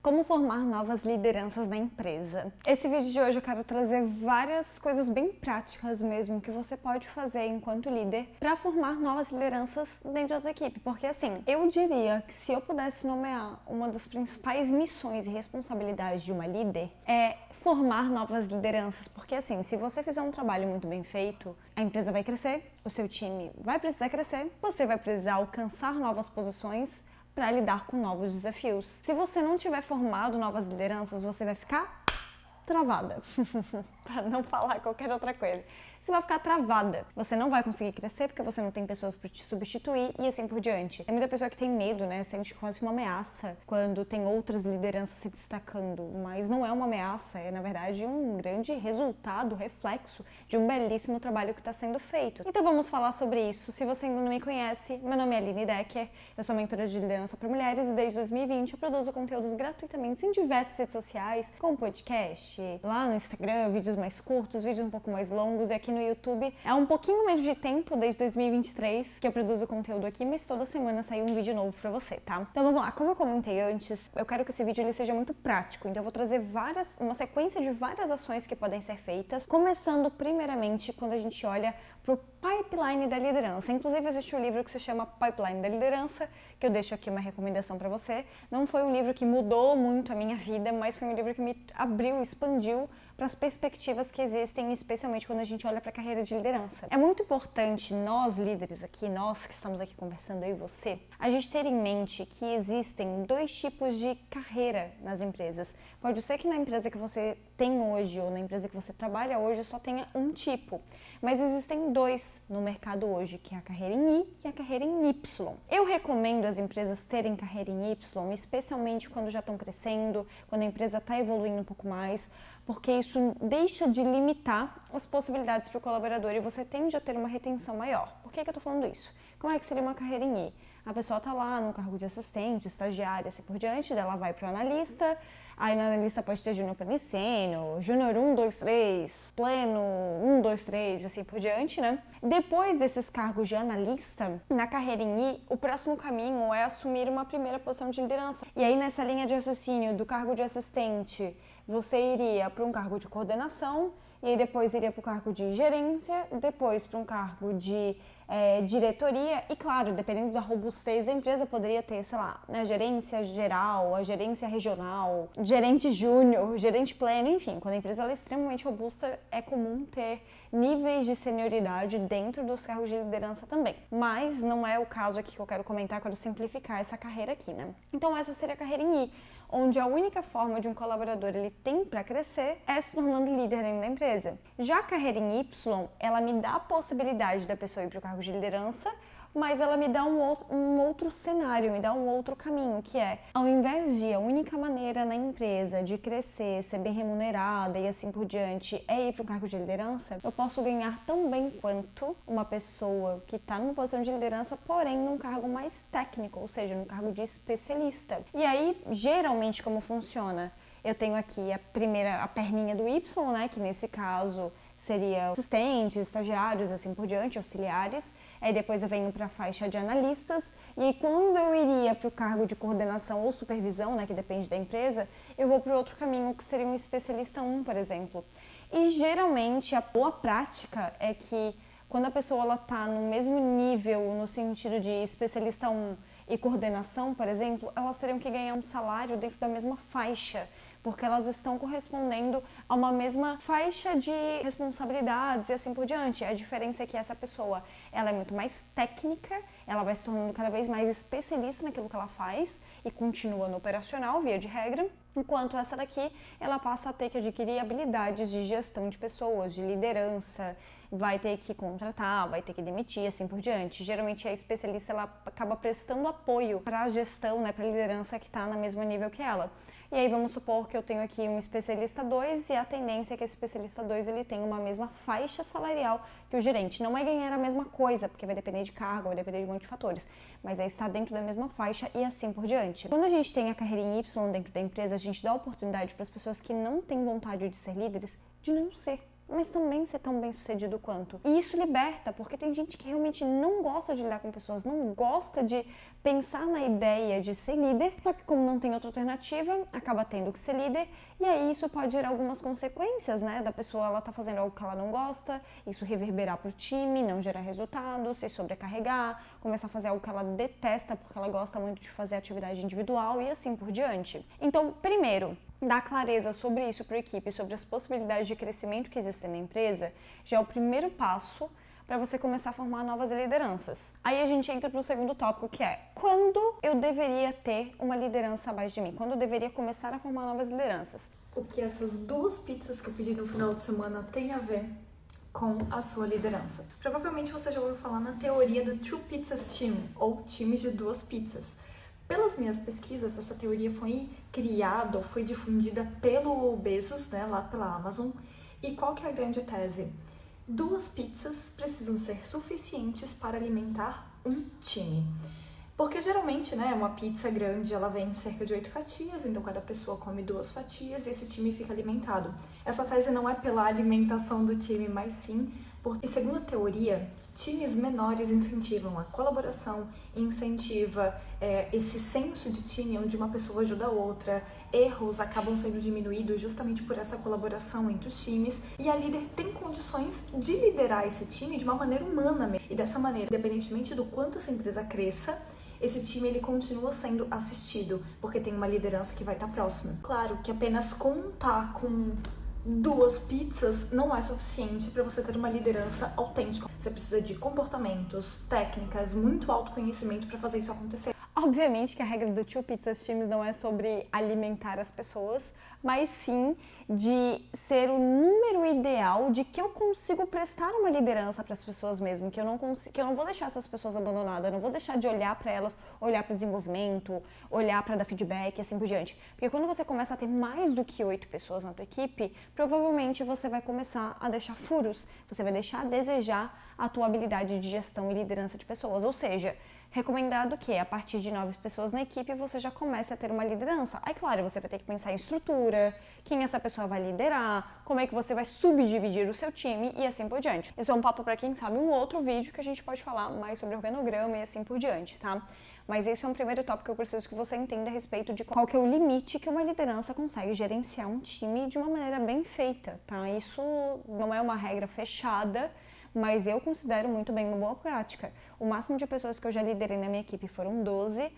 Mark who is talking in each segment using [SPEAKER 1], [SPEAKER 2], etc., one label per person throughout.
[SPEAKER 1] Como formar novas lideranças na empresa? Esse vídeo de hoje eu quero trazer várias coisas bem práticas mesmo que você pode fazer enquanto líder para formar novas lideranças dentro da tua equipe. Porque assim, eu diria que se eu pudesse nomear uma das principais missões e responsabilidades de uma líder é formar novas lideranças. Porque assim, se você fizer um trabalho muito bem feito, a empresa vai crescer, o seu time vai precisar crescer, você vai precisar alcançar novas posições para lidar com novos desafios. Se você não tiver formado novas lideranças, você vai ficar travada, para não falar qualquer outra coisa. Você vai ficar travada. Você não vai conseguir crescer porque você não tem pessoas para te substituir e assim por diante. Tem muita pessoa que tem medo, né? Sente quase uma ameaça quando tem outras lideranças se destacando, mas não é uma ameaça, é na verdade um grande resultado, reflexo de um belíssimo trabalho que está sendo feito. Então vamos falar sobre isso. Se você ainda não me conhece, meu nome é Aline Decker, eu sou mentora de liderança para mulheres e desde 2020 eu produzo conteúdos gratuitamente em diversas redes sociais, como podcast, lá no Instagram, vídeos mais curtos, vídeos um pouco mais longos, e aqui no YouTube é um pouquinho menos de tempo, desde 2023, que eu produzo conteúdo aqui, mas toda semana sai um vídeo novo pra você, tá? Então vamos lá, como eu comentei antes, eu quero que esse vídeo ele seja muito prático, então eu vou trazer uma sequência de várias ações que podem ser feitas, começando primeiramente quando a gente olha pro pipeline da liderança. Inclusive existe um livro que se chama Pipeline da Liderança, que eu deixo aqui uma recomendação pra você. Não foi um livro que mudou muito a minha vida, mas foi um livro que me abriu, expandiu para as perspectivas que existem, especialmente quando a gente olha para a carreira de liderança. É muito importante nós líderes aqui, nós que estamos aqui conversando, eu e você, a gente ter em mente que existem dois tipos de carreira nas empresas. Pode ser que na empresa que você tem hoje ou na empresa que você trabalha hoje só tenha um tipo, mas existem dois no mercado hoje, que é a carreira em I e a carreira em Y. Eu recomendo as empresas terem carreira em Y, especialmente quando já estão crescendo, quando a empresa está evoluindo um pouco mais, porque isso deixa de limitar as possibilidades para o colaborador e você tende a ter uma retenção maior. Por que eu estou falando isso? Como é que seria uma carreira em I? A pessoa está lá no cargo de assistente, estagiária, assim por diante, dela vai para o analista, aí no analista pode ter júnior plenicênio, júnior 1, 2, 3, pleno 1, 2, 3, assim por diante, né? Depois desses cargos de analista, na carreira em I, o próximo caminho é assumir uma primeira posição de liderança. E aí nessa linha de raciocínio do cargo de assistente, você iria para um cargo de coordenação, e aí depois iria para o cargo de gerência, depois para um cargo de diretoria e, claro, dependendo da robustez da empresa, poderia ter, sei lá, a gerência geral, a gerência regional, gerente júnior, gerente pleno, enfim, quando a empresa ela é extremamente robusta, é comum ter níveis de senioridade dentro dos cargos de liderança também. Mas não é o caso aqui que eu quero comentar, quero simplificar essa carreira aqui, né? Então essa seria a carreira em I, onde a única forma de um colaborador ele tem para crescer é se tornando líder dentro da empresa. Já a carreira em Y, ela me dá a possibilidade da pessoa ir para o cargo de liderança, mas ela me dá um outro cenário, me dá um outro caminho, que é, ao invés de a única maneira na empresa de crescer, ser bem remunerada e assim por diante é ir para o cargo de liderança, eu posso ganhar tão bem quanto uma pessoa que está numa posição de liderança, porém num cargo mais técnico, ou seja, num cargo de especialista. E aí, geralmente, como funciona? Eu tenho aqui a perninha do Y, né, que nesse caso seria assistentes, estagiários, assim por diante, auxiliares. Aí depois eu venho para a faixa de analistas. E aí quando eu iria para o cargo de coordenação ou supervisão, né, que depende da empresa, eu vou para o outro caminho, que seria um especialista 1, por exemplo. E geralmente a boa prática é que quando a pessoa está no mesmo nível, no sentido de especialista 1 e coordenação, por exemplo, elas teriam que ganhar um salário dentro da mesma faixa, porque elas estão correspondendo a uma mesma faixa de responsabilidades e assim por diante. A diferença é que essa pessoa, ela é muito mais técnica, ela vai se tornando cada vez mais especialista naquilo que ela faz e continua no operacional, via de regra, enquanto essa daqui, ela passa a ter que adquirir habilidades de gestão de pessoas, de liderança, vai ter que contratar, vai ter que demitir, assim por diante. Geralmente a especialista ela acaba prestando apoio para a gestão, né, para a liderança que está no mesmo nível que ela. E aí vamos supor que eu tenho aqui um especialista 2 e a tendência é que esse especialista 2 ele tenha uma mesma faixa salarial que o gerente. Não é ganhar a mesma coisa, porque vai depender de cargo, vai depender de um monte de fatores, mas é estar dentro da mesma faixa e assim por diante. Quando a gente tem a carreira em Y dentro da empresa, a gente dá oportunidade para as pessoas que não têm vontade de ser líderes de não ser. mas também ser tão bem sucedido quanto. E isso liberta, porque tem gente que realmente não gosta de lidar com pessoas, não gosta de pensar na ideia de ser líder, só que como não tem outra alternativa, acaba tendo que ser líder, e aí isso pode gerar algumas consequências, né? Da pessoa, ela tá fazendo algo que ela não gosta, isso reverberar pro time, não gerar resultado, se sobrecarregar, começar a fazer algo que ela detesta porque ela gosta muito de fazer atividade individual e assim por diante. Então, primeiro, dar clareza sobre isso para a equipe, sobre as possibilidades de crescimento que existem na empresa, já é o primeiro passo para você começar a formar novas lideranças. Aí a gente entra para o segundo tópico, que é quando eu deveria ter uma liderança abaixo de mim? Quando eu deveria começar a formar novas lideranças?
[SPEAKER 2] O que essas 2 pizzas que eu pedi no final de semana têm a ver com a sua liderança? Provavelmente você já ouviu falar na teoria do Two Pizzas Team, ou times de 2 pizzas. Pelas minhas pesquisas, essa teoria foi criada ou foi difundida pelo Bezos, né, lá pela Amazon. E qual que é a grande tese? 2 pizzas precisam ser suficientes para alimentar um time. Porque geralmente, né, uma pizza grande, ela vem em cerca de 8 fatias, então cada pessoa come 2 fatias e esse time fica alimentado. Essa tese não é pela alimentação do time, mas sim porque, segundo a teoria, times menores incentivam a colaboração, incentiva esse senso de time onde uma pessoa ajuda a outra, erros acabam sendo diminuídos justamente por essa colaboração entre os times, e a líder tem condições de liderar esse time de uma maneira humana mesmo. E dessa maneira, independentemente do quanto essa empresa cresça, esse time ele continua sendo assistido, porque tem uma liderança que vai estar próxima. Claro que apenas contar com 2 pizzas não é suficiente para você ter uma liderança autêntica. Você precisa de comportamentos, técnicas, muito autoconhecimento para fazer isso acontecer.
[SPEAKER 1] Obviamente que a regra do Two Pizzas Teams não é sobre alimentar as pessoas, mas sim de ser o número ideal de que eu consigo prestar uma liderança para as pessoas mesmo, que eu não vou deixar essas pessoas abandonadas, eu não vou deixar de olhar para elas, olhar para o desenvolvimento, olhar para dar feedback e assim por diante. Porque quando você começa a ter mais do que 8 pessoas na tua equipe, provavelmente você vai começar a deixar furos, você vai deixar a desejar a tua habilidade de gestão e liderança de pessoas, ou seja, recomendado que a partir de 9 pessoas na equipe você já comece a ter uma liderança. Aí, claro, você vai ter que pensar em estrutura, quem essa pessoa vai liderar, como é que você vai subdividir o seu time e assim por diante. Isso é um papo para quem sabe um outro vídeo que a gente pode falar mais sobre organograma e assim por diante, tá? Mas esse é um primeiro tópico que eu preciso que você entenda a respeito de qual que é o limite que uma liderança consegue gerenciar um time de uma maneira bem feita, tá? Isso não é uma regra fechada, mas eu considero muito bem uma boa prática. O máximo de pessoas que eu já liderei na minha equipe foram 12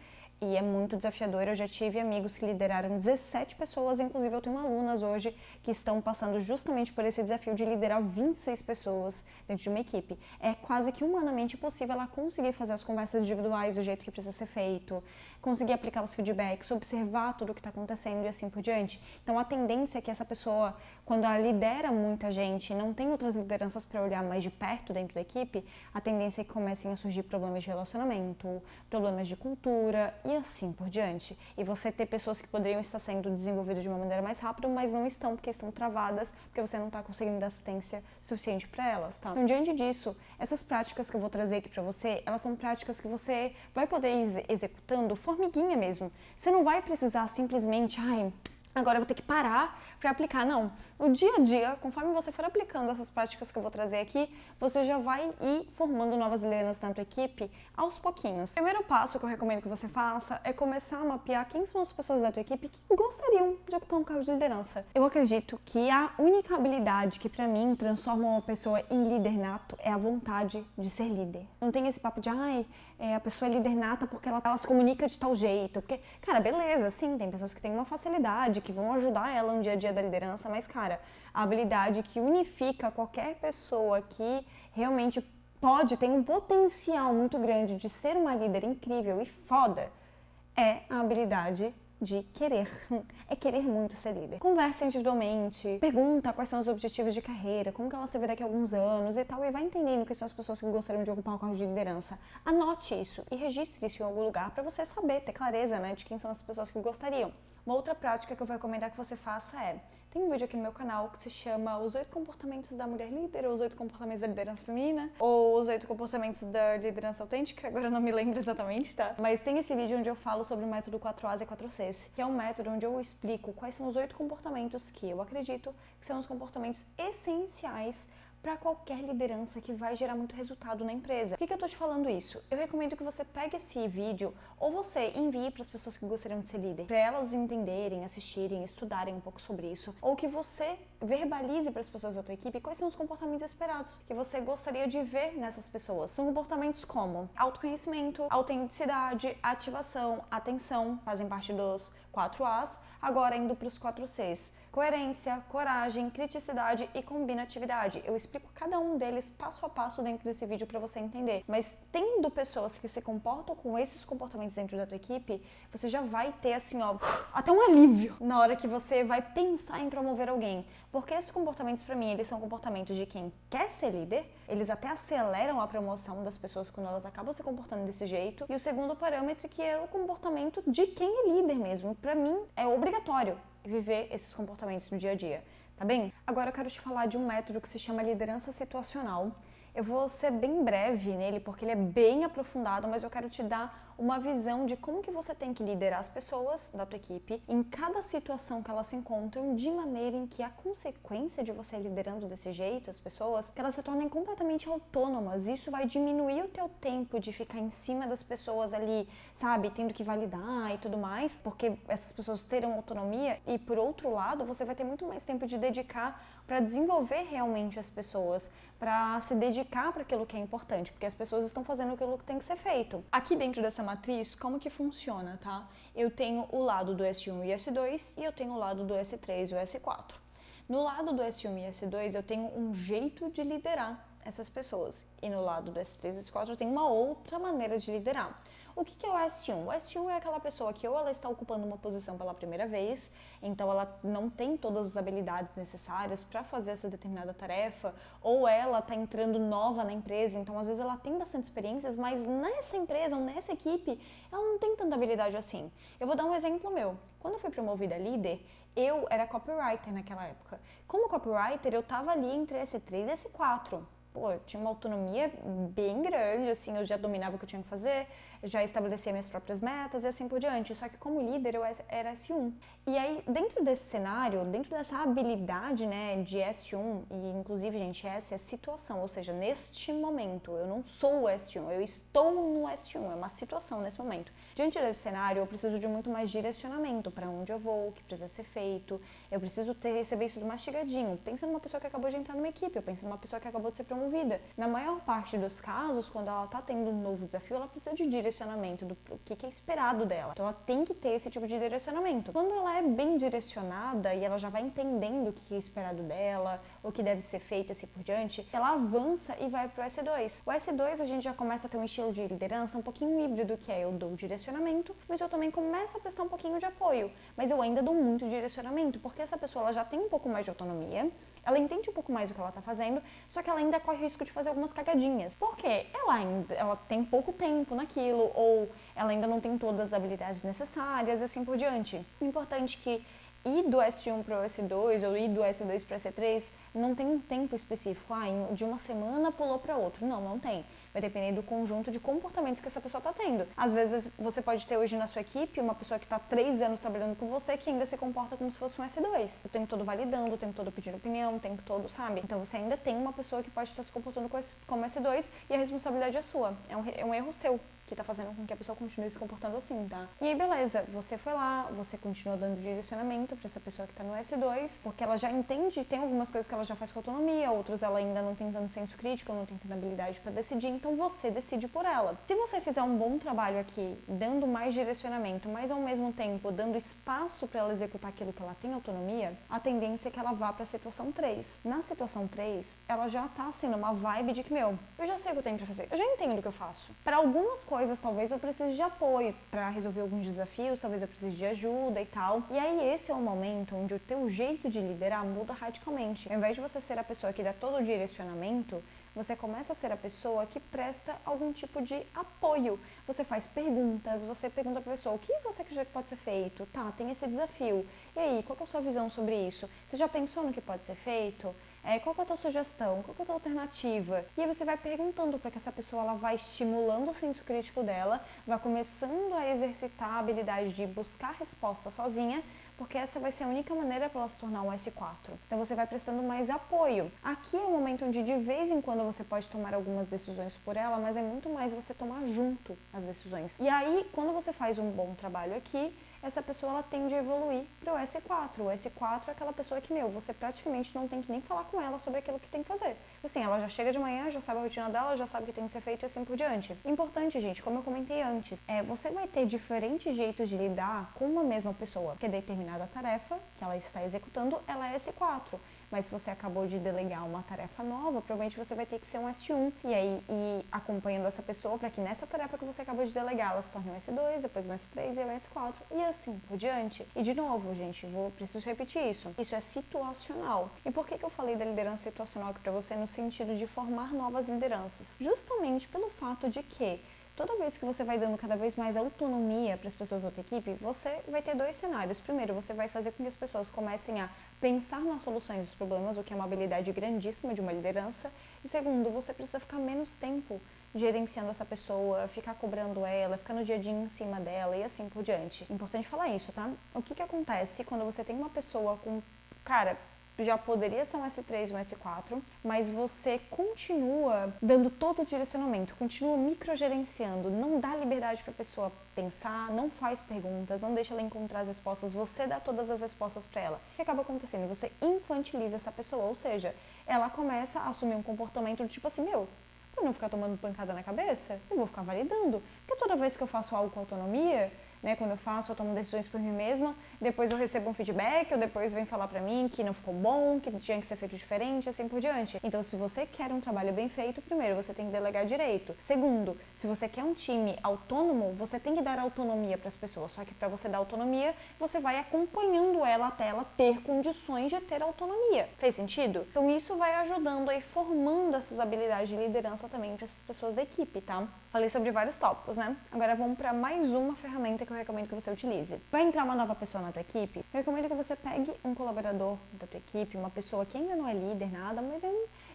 [SPEAKER 1] e é muito desafiador. Eu já tive amigos que lideraram 17 pessoas, inclusive eu tenho alunas hoje que estão passando justamente por esse desafio de liderar 26 pessoas dentro de uma equipe. É quase que humanamente impossível ela conseguir fazer as conversas individuais do jeito que precisa ser feito, conseguir aplicar os feedbacks, observar tudo o que está acontecendo e assim por diante. Então a tendência é que essa pessoa, quando ela lidera muita gente e não tem outras lideranças para olhar mais de perto dentro da equipe, a tendência é que comecem a surgir problemas de relacionamento, problemas de cultura e assim por diante. E você ter pessoas que poderiam estar sendo desenvolvidas de uma maneira mais rápida, mas não estão porque estão travadas, porque você não está conseguindo dar assistência suficiente para elas, tá? Então, diante disso, essas práticas que eu vou trazer aqui para você, elas são práticas que você vai poder ir executando formiguinha mesmo. Você não vai precisar simplesmente, agora eu vou ter que parar para aplicar. Não, no dia a dia, conforme você for aplicando essas práticas que eu vou trazer aqui, você já vai ir formando novas lideranças na tua equipe aos pouquinhos. O primeiro passo que eu recomendo que você faça é começar a mapear quem são as pessoas da tua equipe que gostariam de ocupar um cargo de liderança. Eu acredito que a única habilidade que para mim transforma uma pessoa em líder nato é a vontade de ser líder. Não tem esse papo de, a pessoa é líder nata porque ela se comunica de tal jeito. Porque, cara, beleza, sim, tem pessoas que têm uma facilidade, que vão ajudar ela no dia a dia da liderança, mas, cara, a habilidade que unifica qualquer pessoa que realmente tem um potencial muito grande de ser uma líder incrível e foda, é a habilidade de querer. É querer muito ser líder. Conversa individualmente, pergunta quais são os objetivos de carreira, como que ela se vê daqui a alguns anos e tal, e vai entendendo quem são as pessoas que gostariam de ocupar um cargo de liderança. Anote isso e registre isso em algum lugar para você saber, ter clareza, né, de quem são as pessoas que gostariam. Uma outra prática que eu vou recomendar que você faça tem um vídeo aqui no meu canal que se chama Os 8 comportamentos da mulher líder, ou os 8 comportamentos da liderança feminina, ou os 8 comportamentos da liderança autêntica, agora eu não me lembro exatamente, tá? Mas tem esse vídeo onde eu falo sobre o método 4As e 4Cs, que é um método onde eu explico quais são os 8 comportamentos que eu acredito que são os comportamentos essenciais para qualquer liderança que vai gerar muito resultado na empresa. Por que eu tô te falando isso? Eu recomendo que você pegue esse vídeo ou você envie para as pessoas que gostariam de ser líder, para elas entenderem, assistirem, estudarem um pouco sobre isso, ou que você verbalize para as pessoas da tua equipe quais são os comportamentos esperados que você gostaria de ver nessas pessoas. São comportamentos como autoconhecimento, autenticidade, ativação, atenção, fazem parte dos 4As, agora indo para os 4Cs. Coerência, coragem, criticidade e combinatividade. Eu explico cada um deles passo a passo dentro desse vídeo para você entender. Mas tendo pessoas que se comportam com esses comportamentos dentro da tua equipe, você já vai ter assim, até um alívio na hora que você vai pensar em promover alguém. Porque esses comportamentos, para mim, eles são comportamentos de quem quer ser líder, eles até aceleram a promoção das pessoas quando elas acabam se comportando desse jeito. E o segundo parâmetro, que é o comportamento de quem é líder mesmo. Para mim, é obrigatório viver esses comportamentos no dia a dia, tá bem? Agora eu quero te falar de um método que se chama liderança situacional. Eu vou ser bem breve nele, porque ele é bem aprofundado, mas eu quero te dar uma visão de como que você tem que liderar as pessoas da tua equipe em cada situação que elas se encontram, de maneira em que a consequência de você liderando desse jeito as pessoas, que elas se tornem completamente autônomas. Isso vai diminuir o teu tempo de ficar em cima das pessoas ali, sabe, tendo que validar e tudo mais, porque essas pessoas terão autonomia, e por outro lado, você vai ter muito mais tempo de dedicar para desenvolver realmente as pessoas, para se dedicar para aquilo que é importante, porque as pessoas estão fazendo aquilo que tem que ser feito. Aqui dentro dessa matriz, como que funciona, tá? Eu tenho o lado do S1 e S2 e eu tenho o lado do S3 e o S4. No lado do S1 e S2, eu tenho um jeito de liderar essas pessoas, e no lado do S3 e S4 eu tenho uma outra maneira de liderar. O que é o S1? O S1 é aquela pessoa que ou ela está ocupando uma posição pela primeira vez, então ela não tem todas as habilidades necessárias para fazer essa determinada tarefa, ou ela está entrando nova na empresa, então às vezes ela tem bastante experiências, mas nessa empresa ou nessa equipe ela não tem tanta habilidade assim. Eu vou dar um exemplo meu. Quando eu fui promovida a líder, eu era copywriter naquela época. Como copywriter, eu estava ali entre S3 e S4. Eu tinha uma autonomia bem grande, assim, eu já dominava o que eu tinha que fazer, já estabelecia minhas próprias metas e assim por diante. Só que como líder eu era S1. E aí, dentro desse cenário, dentro dessa habilidade, né, de S1, e inclusive, gente, essa é a situação, ou seja, neste momento, eu não sou o S1, eu estou no S1, é uma situação nesse momento. Diante desse cenário, eu preciso de muito mais direcionamento para onde eu vou, o que precisa ser feito, eu preciso receber isso mastigadinho. Pensa numa pessoa que acabou de entrar numa equipe, eu penso numa pessoa que acabou de ser promovida. Na maior parte dos casos, quando ela está tendo um novo desafio, ela precisa de direcionamento do que é esperado dela. Então ela tem que ter esse tipo de direcionamento. Quando ela é bem direcionada e ela já vai entendendo o que é esperado dela, o que deve ser feito e assim por diante, ela avança e vai pro S2. O S2 a gente já começa a ter um estilo de liderança um pouquinho híbrido, que é eu dou direcionamento, mas eu também começo a prestar um pouquinho de apoio. Mas eu ainda dou muito direcionamento, porque essa pessoa ela já tem um pouco mais de autonomia, ela entende um pouco mais do que ela está fazendo, só que ela ainda corre o risco de fazer algumas cagadinhas. Por quê? Ela tem pouco tempo naquilo, ou ela ainda não tem todas as habilidades necessárias e assim por diante. O importante é que ir do S1 para o S2 ou ir do S2 para o S3 não tem um tempo específico. De uma semana pulou para outro. Não tem. Vai depender do conjunto de comportamentos que essa pessoa está tendo. Às vezes você pode ter hoje na sua equipe uma pessoa que está 3 anos trabalhando com você que ainda se comporta como se fosse um S2. O tempo todo validando, o tempo todo pedindo opinião, o tempo todo, sabe? Então você ainda tem uma pessoa que pode estar se comportando como S2 e a responsabilidade é sua. É um erro seu que tá fazendo com que a pessoa continue se comportando assim, tá? E aí, beleza, você foi lá, você continua dando direcionamento pra essa pessoa que tá no S2, porque ela já entende, tem algumas coisas que ela já faz com autonomia, outras ela ainda não tem tanto senso crítico, não tem tanta habilidade pra decidir, então você decide por ela. Se você fizer um bom trabalho aqui, dando mais direcionamento, mas ao mesmo tempo dando espaço pra ela executar aquilo que ela tem autonomia, a tendência é que ela vá pra situação 3. Na situação 3, ela já tá assim, numa vibe de que, eu já sei o que eu tenho pra fazer, eu já entendo o que eu faço. Para algumas coisas coisas, talvez eu precise de apoio para resolver alguns desafios, talvez eu precise de ajuda e tal. E aí esse é o momento onde o teu jeito de liderar muda radicalmente. Ao invés de você ser a pessoa que dá todo o direcionamento, você começa a ser a pessoa que presta algum tipo de apoio. Você faz perguntas, você pergunta para a pessoa, o que você acredita que pode ser feito? Tá, tem esse desafio. E aí, qual que é a sua visão sobre isso? Você já pensou no que pode ser feito? Qual que é a tua sugestão? Qual que é a tua alternativa? E aí você vai perguntando para que essa pessoa ela vai estimulando o senso crítico dela, vai começando a exercitar a habilidade de buscar resposta sozinha, porque essa vai ser a única maneira para ela se tornar um S4. Então você vai prestando mais apoio. Aqui é o momento onde de vez em quando você pode tomar algumas decisões por ela, mas é muito mais você tomar junto as decisões. E aí, quando você faz um bom trabalho aqui, essa pessoa ela tende a evoluir para o S4. O S4 é aquela pessoa que, você praticamente não tem que nem falar com ela sobre aquilo que tem que fazer. Assim, ela já chega de manhã, já sabe a rotina dela, já sabe o que tem que ser feito e assim por diante. Importante, gente, como eu comentei antes, você vai ter diferentes jeitos de lidar com uma mesma pessoa, porque determinada tarefa que ela está executando, ela é S4. Mas se você acabou de delegar uma tarefa nova, provavelmente você vai ter que ser um S1 e aí ir acompanhando essa pessoa para que nessa tarefa que você acabou de delegar, ela se torne um S2, depois um S3 e um S4 e assim por diante. E de novo, gente, preciso repetir isso. Isso é situacional. E por que eu falei da liderança situacional aqui para você no sentido de formar novas lideranças? Justamente pelo fato de que toda vez que você vai dando cada vez mais autonomia para as pessoas da tua equipe, você vai ter dois cenários. Primeiro, você vai fazer com que as pessoas comecem a pensar nas soluções dos problemas, o que é uma habilidade grandíssima de uma liderança. E segundo, você precisa ficar menos tempo gerenciando essa pessoa, ficar cobrando ela, ficar no dia a dia em cima dela e assim por diante. Importante falar isso, tá? O que acontece quando você tem uma pessoa com... Cara, já poderia ser um S3 e um S4, mas você continua dando todo o direcionamento, continua microgerenciando, não dá liberdade para a pessoa pensar, não faz perguntas, não deixa ela encontrar as respostas, você dá todas as respostas para ela. O que acaba acontecendo? Você infantiliza essa pessoa, ou seja, ela começa a assumir um comportamento do tipo assim, pra não ficar tomando pancada na cabeça, eu vou ficar validando, porque toda vez que eu faço algo com autonomia, quando eu tomo decisões por mim mesma, depois eu recebo um feedback, ou depois vem falar pra mim que não ficou bom, que tinha que ser feito diferente, assim por diante. Então, se você quer um trabalho bem feito, primeiro, você tem que delegar direito. Segundo, se você quer um time autônomo, você tem que dar autonomia para as pessoas. Só que para você dar autonomia, você vai acompanhando ela até ela ter condições de ter autonomia. Fez sentido? Então, isso vai ajudando aí, formando essas habilidades de liderança também para essas pessoas da equipe, tá? Falei sobre vários tópicos, né? Agora vamos para mais uma ferramenta que eu recomendo que você utilize. Vai entrar uma nova pessoa na tua equipe? Eu recomendo que você pegue um colaborador da tua equipe, uma pessoa que ainda não é líder, nada, mas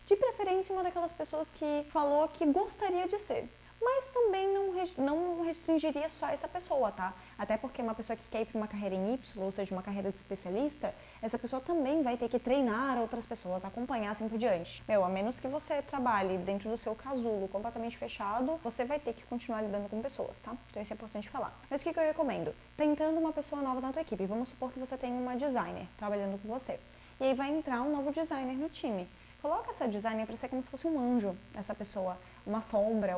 [SPEAKER 1] de preferência uma daquelas pessoas que falou que gostaria de ser. Mas também não restringiria só essa pessoa, tá? Até porque uma pessoa que quer ir para uma carreira em Y, ou seja, uma carreira de especialista, essa pessoa também vai ter que treinar outras pessoas, acompanhar assim por diante. A menos que você trabalhe dentro do seu casulo completamente fechado, você vai ter que continuar lidando com pessoas, tá? Então isso é importante falar. Mas o que eu recomendo? Tá entrando uma pessoa nova na tua equipe. Vamos supor que você tem uma designer trabalhando com você. E aí vai entrar um novo designer no time. Coloca essa designer para ser como se fosse um anjo, essa pessoa, uma sombra,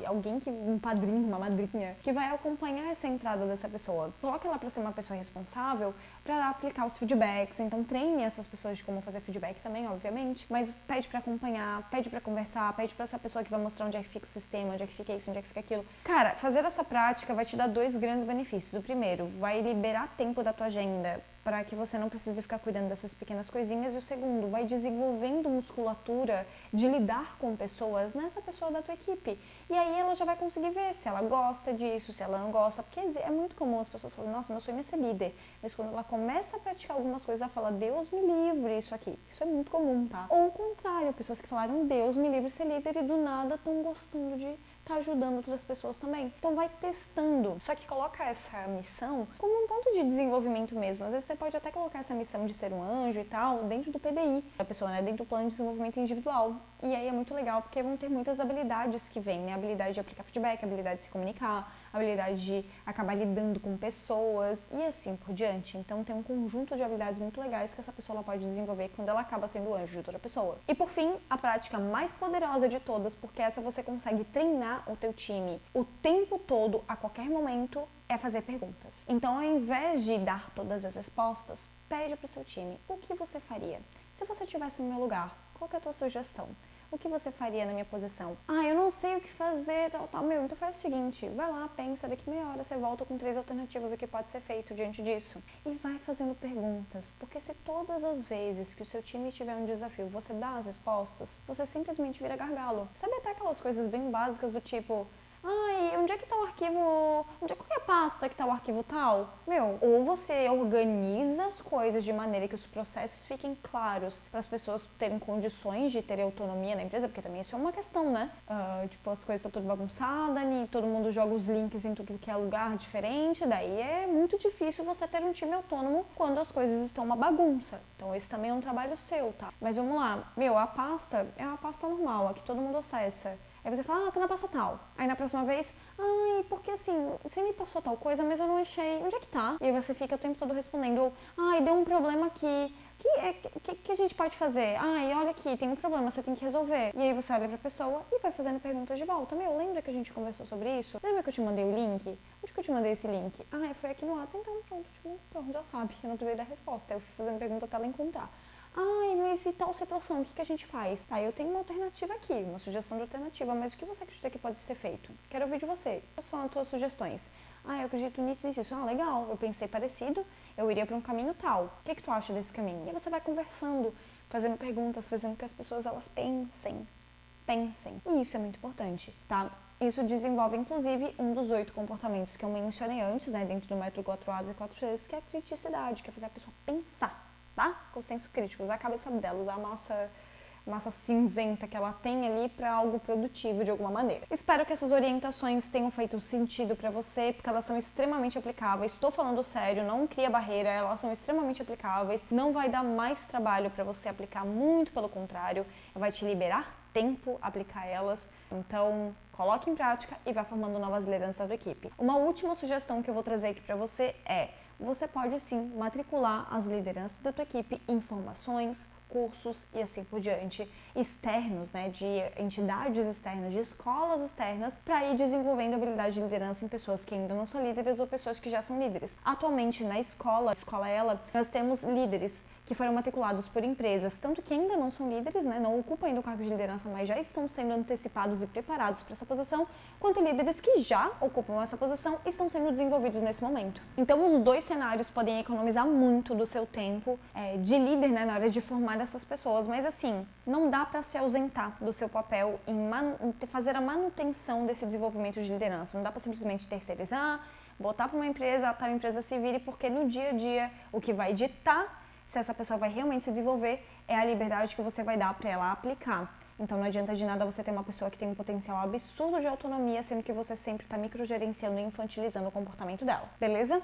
[SPEAKER 1] alguém um padrinho, uma madrinha, que vai acompanhar essa entrada dessa pessoa. Coloca ela para ser uma pessoa responsável para aplicar os feedbacks, então treine essas pessoas de como fazer feedback também, obviamente, mas pede para acompanhar, pede para conversar, pede para essa pessoa que vai mostrar onde é que fica o sistema, onde é que fica isso, onde é que fica aquilo. Cara, fazer essa prática vai te dar dois grandes benefícios. O primeiro, vai liberar tempo da tua agenda para que você não precise ficar cuidando dessas pequenas coisinhas. E o segundo, vai desenvolvendo musculatura de lidar com pessoas nessa pessoa da tua equipe. E aí ela já vai conseguir ver se ela gosta disso, se ela não gosta. Porque é muito comum as pessoas falarem, nossa, meu sonho é ser líder. Mas quando ela começa a praticar algumas coisas, ela fala, Deus me livre isso aqui. Isso é muito comum, tá? Ou o contrário, pessoas que falaram, Deus me livre ser líder e do nada estão gostando de tá ajudando outras pessoas também. Então vai testando. Só que coloca essa missão como um ponto de desenvolvimento mesmo. Às vezes você pode até colocar essa missão de ser um anjo e tal dentro do PDI da pessoa, né? Dentro do plano de desenvolvimento individual. E aí é muito legal porque vão ter muitas habilidades que vêm, né? Habilidade de aplicar feedback, habilidade de se comunicar, habilidade de acabar lidando com pessoas e assim por diante. Então tem um conjunto de habilidades muito legais que essa pessoa ela pode desenvolver quando ela acaba sendo o anjo de outra pessoa. E por fim, a prática mais poderosa de todas, porque essa você consegue treinar o teu time o tempo todo, a qualquer momento, é fazer perguntas. Então, ao invés de dar todas as respostas, pede para o seu time, o que você faria? Se você estivesse no meu lugar, qual que é a tua sugestão? O que você faria na minha posição? Ah, eu não sei o que fazer, tal. Meu, então faz o seguinte, vai lá, pensa, daqui meia hora você volta com 3 alternativas do que pode ser feito diante disso. E vai fazendo perguntas, porque se todas as vezes que o seu time tiver um desafio, você dá as respostas, você simplesmente vira gargalo. Sabe até aquelas coisas bem básicas do tipo... Ai, onde é que tá o arquivo? Qual é a pasta que tá o arquivo tal? Meu, ou você organiza as coisas de maneira que os processos fiquem claros para as pessoas terem condições de terem autonomia na empresa, porque também isso é uma questão, né? Tipo, as coisas estão tudo bagunçadas, todo mundo joga os links em tudo que é lugar diferente, daí é muito difícil você ter um time autônomo quando as coisas estão uma bagunça. Então esse também é um trabalho seu, tá? Mas vamos lá, meu, a pasta é uma pasta normal, a que todo mundo acessa. Aí você fala, tá na pasta tal. Aí na próxima vez, ai, porque assim, você me passou tal coisa, mas eu não achei. Onde é que tá? E aí você fica o tempo todo respondendo, ai, deu um problema aqui. Que a gente pode fazer? Ai, olha aqui, tem um problema, você tem que resolver. E aí você olha pra pessoa e vai fazendo perguntas de volta. Meu, lembra que a gente conversou sobre isso? Lembra que eu te mandei o link? Onde que eu te mandei esse link? Ah, foi aqui no WhatsApp, então pronto, tipo, pronto, já sabe. Eu não precisei dar resposta. Eu fui fazendo pergunta até ela encontrar. Ai, mas e tal situação, o que a gente faz? Tá, eu tenho uma alternativa aqui, uma sugestão de alternativa, mas o que você acredita que pode ser feito? Quero ouvir de você. Quais são as tuas sugestões? Ah, eu acredito nisso, nisso. Ah, legal, eu pensei parecido, eu iria para um caminho tal. O que tu acha desse caminho? E aí você vai conversando, fazendo perguntas, fazendo com que as pessoas elas pensem. E isso é muito importante, tá? Isso desenvolve, inclusive, um dos 8 comportamentos que eu mencionei antes, né, dentro do método 4As e 4Cs, que é a criticidade, que é fazer a pessoa pensar. Tá? Com o senso crítico, usar a cabeça dela, usar a massa cinzenta que ela tem ali para algo produtivo de alguma maneira. Espero que essas orientações tenham feito sentido para você, porque elas são extremamente aplicáveis. Estou falando sério, não cria barreira, elas são extremamente aplicáveis. Não vai dar mais trabalho para você aplicar, muito pelo contrário, vai te liberar tempo aplicar elas. Então, coloque em prática e vá formando novas lideranças da tua equipe. Uma última sugestão que eu vou trazer aqui para você é: você pode sim matricular as lideranças da tua equipe em formações, cursos e assim por diante, externos, né, de entidades externas, de escolas externas, para ir desenvolvendo habilidade de liderança em pessoas que ainda não são líderes ou pessoas que já são líderes. Atualmente na escola ela, nós temos líderes que foram matriculados por empresas, tanto que ainda não são líderes, né, não ocupam ainda o cargo de liderança, mas já estão sendo antecipados e preparados para essa posição, quanto líderes que já ocupam essa posição estão sendo desenvolvidos nesse momento. Então, os dois cenários podem economizar muito do seu tempo de líder, né, na hora de formar essas pessoas, mas assim, não dá para se ausentar do seu papel em fazer a manutenção desse desenvolvimento de liderança, não dá para simplesmente terceirizar, botar para uma empresa, a tal empresa se vire, porque no dia a dia o que vai ditar se essa pessoa vai realmente se desenvolver é a liberdade que você vai dar para ela aplicar. Então não adianta de nada você ter uma pessoa que tem um potencial absurdo de autonomia, sendo que você sempre está microgerenciando e infantilizando o comportamento dela. Beleza?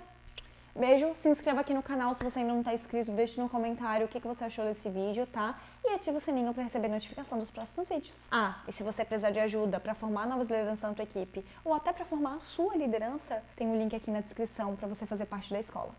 [SPEAKER 1] Beijo, se inscreva aqui no canal se você ainda não está inscrito, deixe no comentário o que você achou desse vídeo, tá? E ativa o sininho para receber notificação dos próximos vídeos. Ah, e se você precisar de ajuda para formar novas lideranças na tua equipe, ou até para formar a sua liderança, tem um link aqui na descrição para você fazer parte da escola.